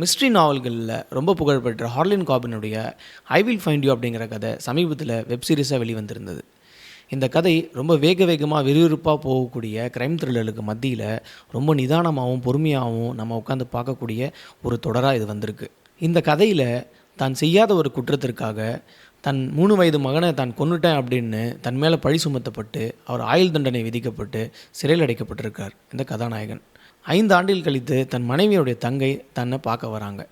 Mystery நாவல்களில் ரொம்ப புகழ்பெற்ற ஹார்லின் காபினுடைய ஐ வில் ஃபைண்ட் யூ அப்படிங்கிற கதை சமீபத்தில் வெப் சீரிஸாக வெளிவந்திருந்தது. இந்த கதை ரொம்ப வேகமாக விறுவிறுப்பாக போகக்கூடிய க்ரைம் த்ரில்லருக்கு மத்தியில் ரொம்ப நிதானமாகவும் பொறுமையாகவும் நம்ம உட்காந்து பார்க்கக்கூடிய ஒரு தொடராக இது வந்திருக்கு. இந்த கதையில் தான் செய்யாத ஒரு குற்றத்திற்காக தன் 3 வயது மகனை தான் கொன்னுட்டேன் அப்படின்னு தன் மேலே பழி சுமத்தப்பட்டு அவர் ஆயுள் தண்டனை விதிக்கப்பட்டு சிறையில் அடைக்கப்பட்டிருக்கார் இந்த கதாநாயகன். 5 ஆண்டுகள் கழித்து தன் மனைவியுடைய தங்கை தன்னை பார்க்க வராங்க.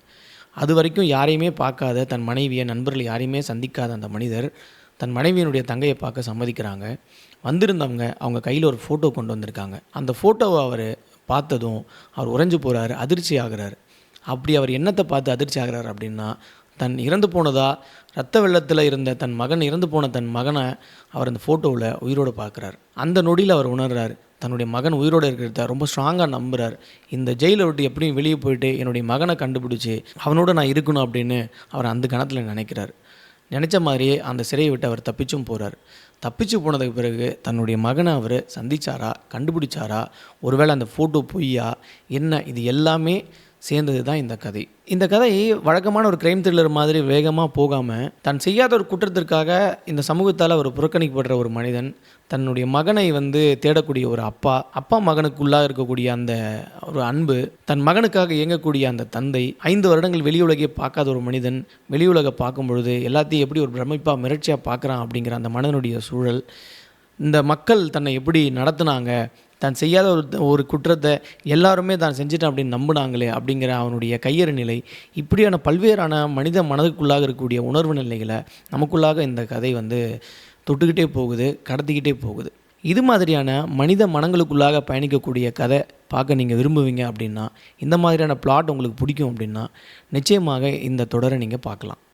அது வரைக்கும் யாரையுமே பார்க்காத தன் மனைவியை, நண்பர்கள் யாரையுமே சந்திக்காத அந்த மனிதர் தன் மனைவியினுடைய தங்கையை பார்க்க சம்மதிக்கிறாங்க. வந்திருந்தவங்க அவங்க கையில் ஒரு ஃபோட்டோ கொண்டு வந்திருக்காங்க. அந்த ஃபோட்டோவை அவர் பார்த்ததும் அவர் உறைஞ்சு போகிறாரு, அதிர்ச்சி ஆகிறார். அப்படி அவர் என்னத்தை பார்த்து அதிர்ச்சி ஆகிறார் அப்படின்னா, தன் இறந்து போனதா இரத்த வெள்ளத்தில் இருந்த தன் மகன், இறந்து போன தன் மகனை அவர் அந்த ஃபோட்டோவில் உயிரோடு பார்க்குறார். அந்த நொடியில் அவர் உணர்றார், தன்னுடைய மகன் உயிரோடு இருக்கிறத ரொம்ப ஸ்ட்ராங்காக நம்புகிறார். இந்த ஜெயிலை விட்டு எப்படியும் வெளியே போயிட்டு என்னுடைய மகனை கண்டுபிடிச்சி அவனோட நான் இருக்கணும் அப்படின்னு அவர் அந்த கணத்தில் நினைக்கிறார். நினச்ச மாதிரியே அந்த சிறையை விட்டு அவர் தப்பிச்சும் போகிறார். தப்பிச்சு போனதுக்கு பிறகு தன்னுடைய மகனை அவர் சந்திச்சாரா, கண்டுபிடிச்சாரா, ஒருவேளை அந்த ஃபோட்டோ பொய்யா என்ன, இது எல்லாமே சேர்ந்தது தான் இந்த கதை. இந்த கதை வழக்கமான ஒரு க்ரைம் த்ரில்லர் மாதிரி வேகமாக போகாமல், தான் செய்யாத ஒரு குற்றத்திற்காக இந்த சமூகத்தால் அவர் புறக்கணிக்கப்படுற ஒரு மனிதன், தன்னுடைய மகனை தேடக்கூடிய ஒரு அப்பா மகனுக்குள்ளாக இருக்கக்கூடிய அந்த ஒரு அன்பு, தன் மகனுக்காக இயங்கக்கூடிய அந்த தந்தை, 5 வருடங்கள் வெளியுலகை பார்க்காத ஒரு மனிதன் வெளியுலகை பார்க்கும் பொழுது எல்லாத்தையும் எப்படி ஒரு பிரமிப்பாக மிரட்சியாக பார்க்குறான் அப்படிங்கிற அந்த மனதனுடைய சூழல், இந்த மக்கள் தன்னை எப்படி நடத்துனாங்க, தான் செய்யாத ஒரு குற்றத்தை எல்லாருமே தான் செஞ்சுட்டேன் அப்படின்னு நம்பினாங்களே அப்படிங்கிற அவனுடைய கையறு நிலை, இப்படியான பல்வேறான மனித மனதுக்குள்ளாக இருக்கக்கூடிய உணர்வு நிலைகளை நமக்குள்ளாக இந்த கதை தொட்டுக்கிட்டே போகுது, கடத்திக்கிட்டே போகுது. இது மாதிரியான மனித மனங்களுக்குள்ளாக பயணிக்கக்கூடிய கதை பார்க்க நீங்கள் விரும்புவீங்க அப்படின்னா, இந்த மாதிரியான பிளாட் உங்களுக்கு பிடிக்கும் அப்படின்னா, நிச்சயமாக இந்த தொடரை நீங்கள் பார்க்கலாம்.